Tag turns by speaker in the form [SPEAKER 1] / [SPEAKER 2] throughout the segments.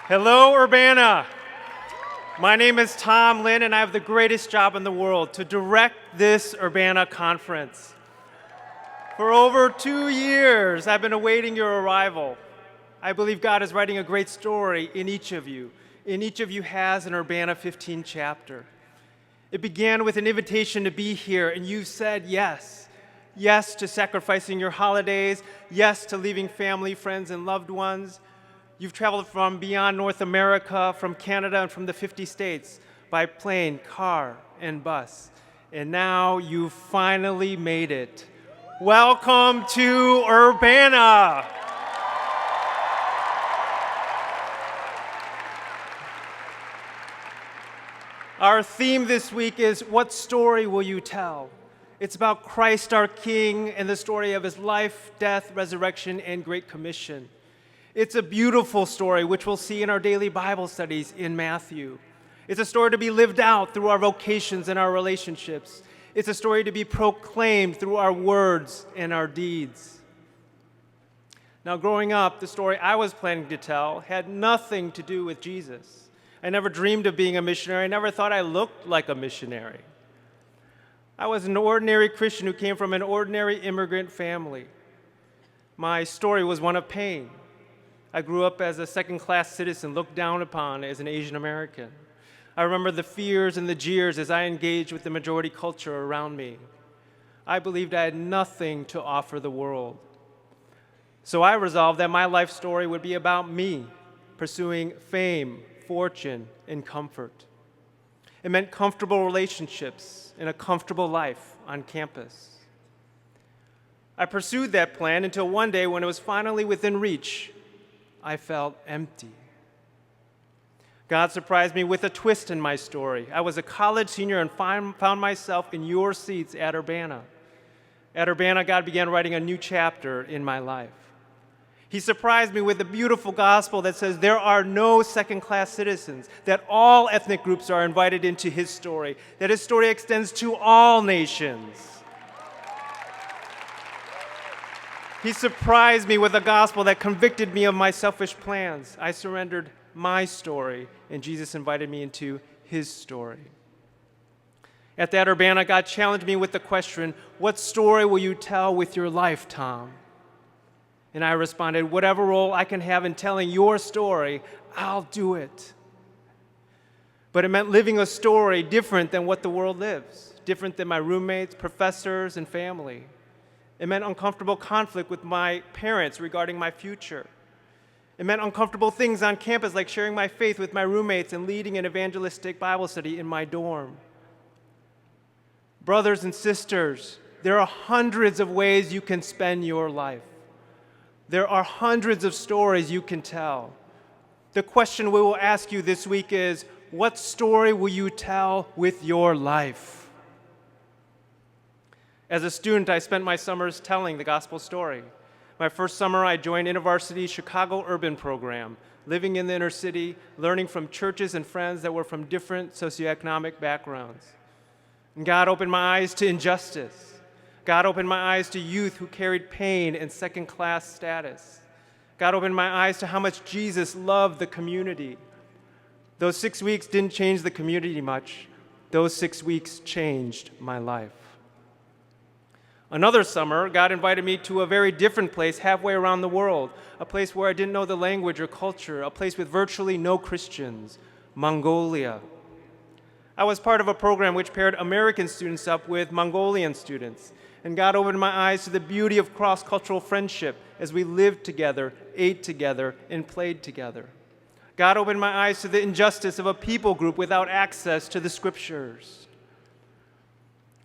[SPEAKER 1] Hello, Urbana. My name is Tom Lin, and I have the greatest job in the world to direct this Urbana conference. For over 2 years, I've been awaiting your arrival. I believe God is writing a great story in each of you. And each of you has an Urbana 15 chapter. It began with an invitation to be here, and you've said yes. Yes to sacrificing your holidays, yes to leaving family, friends, and loved ones. You've traveled from beyond North America, from Canada, and from the 50 states by plane, car, and bus. And now you've finally made it. Welcome to Urbana. Our theme this week is, what story will you tell? It's about Christ our King and the story of his life, death, resurrection, and Great Commission. It's a beautiful story, which we'll see in our daily Bible studies in Matthew. It's a story to be lived out through our vocations and our relationships. It's a story to be proclaimed through our words and our deeds. Now, growing up, the story I was planning to tell had nothing to do with Jesus. I never dreamed of being a missionary. I never thought I looked like a missionary. I was an ordinary Christian who came from an ordinary immigrant family. My story was one of pain. I grew up as a second-class citizen, looked down upon as an Asian American. I remember the fears and the jeers as I engaged with the majority culture around me. I believed I had nothing to offer the world. So I resolved that my life story would be about me, pursuing fame, fortune, and comfort. It meant comfortable relationships and a comfortable life on campus. I pursued that plan until one day when it was finally within reach, I felt empty. God surprised me with a twist in my story. I was a college senior and found myself in your seats at Urbana. At Urbana, God began writing a new chapter in my life. He surprised me with a beautiful gospel that says there are no second-class citizens, that all ethnic groups are invited into his story, that his story extends to all nations. He surprised me with a gospel that convicted me of my selfish plans. I surrendered my story, and Jesus invited me into his story. At that Urbana, God challenged me with the question, what story will you tell with your life, Tom? And I responded, whatever role I can have in telling your story, I'll do it. But it meant living a story different than what the world lives, different than my roommates, professors, and family. It meant uncomfortable conflict with my parents regarding my future. It meant uncomfortable things on campus, like sharing my faith with my roommates and leading an evangelistic Bible study in my dorm. Brothers and sisters, there are hundreds of ways you can spend your life. There are hundreds of stories you can tell. The question we will ask you this week is, what story will you tell with your life? As a student, I spent my summers telling the gospel story. My first summer, I joined InterVarsity's Chicago Urban program, living in the inner city, learning from churches and friends that were from different socioeconomic backgrounds. And God opened my eyes to injustice. God opened my eyes to youth who carried pain and second-class status. God opened my eyes to how much Jesus loved the community. Those 6 weeks didn't change the community much. Those 6 weeks changed my life. Another summer, God invited me to a very different place halfway around the world, a place where I didn't know the language or culture, a place with virtually no Christians, Mongolia. I was part of a program which paired American students up with Mongolian students, and God opened my eyes to the beauty of cross-cultural friendship as we lived together, ate together, and played together. God opened my eyes to the injustice of a people group without access to the scriptures.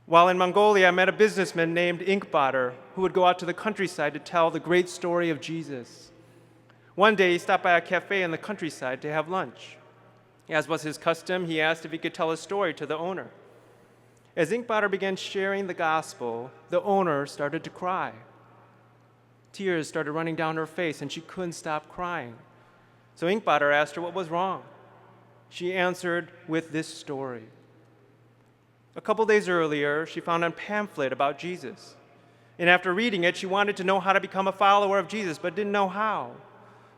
[SPEAKER 1] While in Mongolia, I met a businessman named Inkbader who would go out to the countryside to tell the great story of Jesus. One day, he stopped by a cafe in the countryside to have lunch. As was his custom, he asked if he could tell a story to the owner. As Inkbader began sharing the gospel, the owner started to cry. Tears started running down her face, and she couldn't stop crying. So Inkbader asked her what was wrong. She answered with this story. A couple days earlier, she found a pamphlet about Jesus. And after reading it, she wanted to know how to become a follower of Jesus, but didn't know how.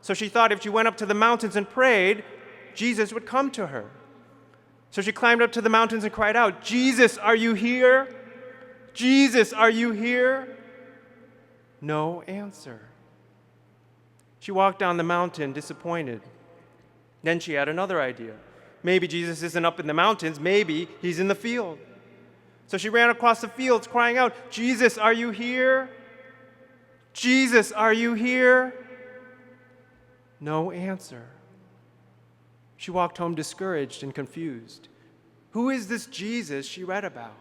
[SPEAKER 1] So she thought if she went up to the mountains and prayed, Jesus would come to her. So she climbed up to the mountains and cried out, "Jesus, are you here? Jesus, are you here?" No answer. She walked down the mountain disappointed. Then she had another idea. Maybe Jesus isn't up in the mountains, maybe he's in the field. So she ran across the fields crying out, "Jesus, are you here? Jesus, are you here?" No answer. She walked home discouraged and confused. Who is this Jesus she read about?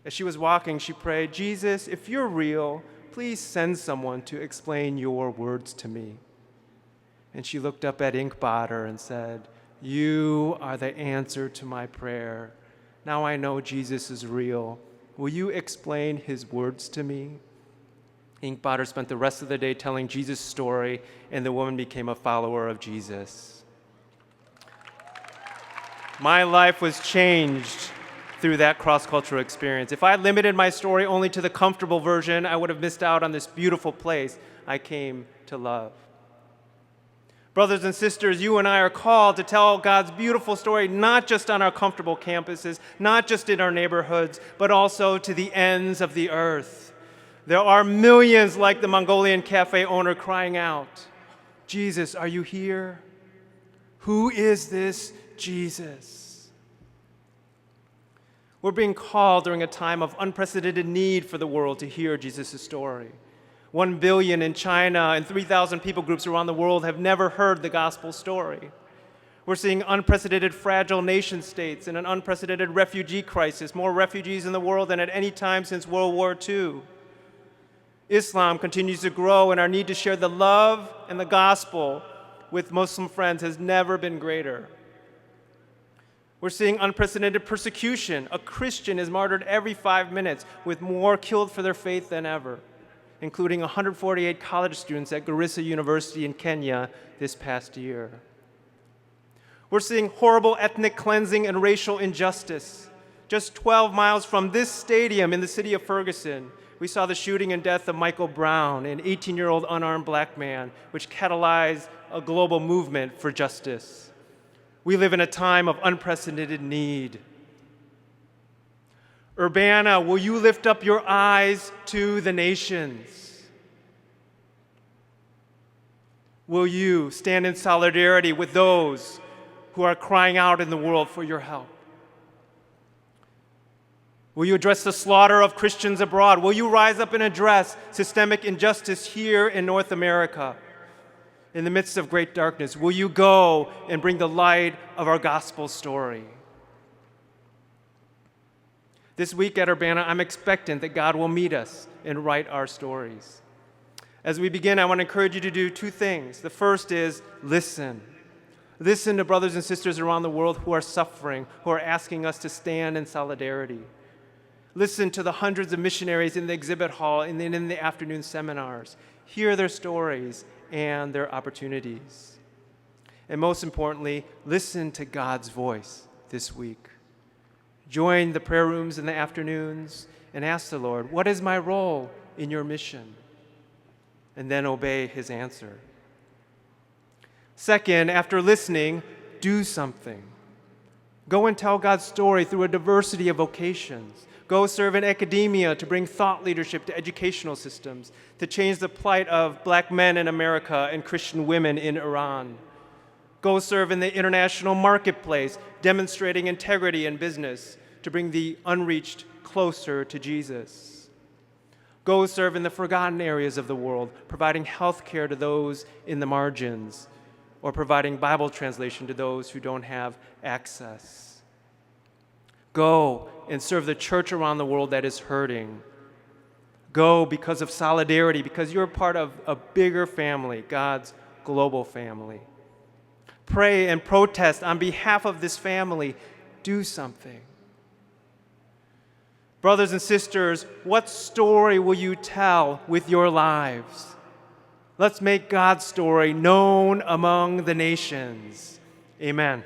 [SPEAKER 1] As she was walking, she prayed, "Jesus, if you're real, please send someone to explain your words to me." And she looked up at Ink Botter and said, "You are the answer to my prayer. Now I know Jesus is real. Will you explain his words to me?" Ink Botter spent the rest of the day telling Jesus' story, and the woman became a follower of Jesus. My life was changed through that cross-cultural experience. If I limited my story only to the comfortable version, I would have missed out on this beautiful place I came to love. Brothers and sisters, you and I are called to tell God's beautiful story not just on our comfortable campuses, not just in our neighborhoods, but also to the ends of the earth. There are millions like the Mongolian cafe owner crying out, "Jesus, are you here? Who is this Jesus?" We're being called during a time of unprecedented need for the world to hear Jesus' story. 1 billion in China and 3,000 people groups around the world have never heard the gospel story. We're seeing unprecedented fragile nation states and an unprecedented refugee crisis, more refugees in the world than at any time since World War II. Islam continues to grow, and our need to share the love and the gospel with Muslim friends has never been greater. We're seeing unprecedented persecution. A Christian is martyred every 5 minutes, with more killed for their faith than ever, including 148 college students at Garissa University in Kenya this past year. We're seeing horrible ethnic cleansing and racial injustice. Just 12 miles from this stadium in the city of Ferguson, we saw the shooting and death of Michael Brown, an 18-year-old unarmed black man, which catalyzed a global movement for justice. We live in a time of unprecedented need. Urbana, will you lift up your eyes to the nations? Will you stand in solidarity with those who are crying out in the world for your help? Will you address the slaughter of Christians abroad? Will you rise up and address systemic injustice here in North America? In the midst of great darkness, will you go and bring the light of our gospel story? This week at Urbana, I'm expectant that God will meet us and write our stories. As we begin, I want to encourage you to do 2 things. The first is listen. Listen to brothers and sisters around the world who are suffering, who are asking us to stand in solidarity. Listen to the hundreds of missionaries in the exhibit hall and in the afternoon seminars. Hear their stories and their opportunities. And most importantly, listen to God's voice this week. Join the prayer rooms in the afternoons and ask the Lord, what is my role in your mission? And then obey his answer. Second, after listening, do something. Go and tell God's story through a diversity of vocations. Go serve in academia to bring thought leadership to educational systems, to change the plight of black men in America and Christian women in Iran. Go serve in the international marketplace, demonstrating integrity in business to bring the unreached closer to Jesus. Go serve in the forgotten areas of the world, providing health care to those in the margins, or providing Bible translation to those who don't have access. Go and serve the church around the world that is hurting. Go because of solidarity, because you're part of a bigger family, God's global family. Pray and protest on behalf of this family. Do something. Brothers and sisters, what story will you tell with your lives? Let's make God's story known among the nations. Amen.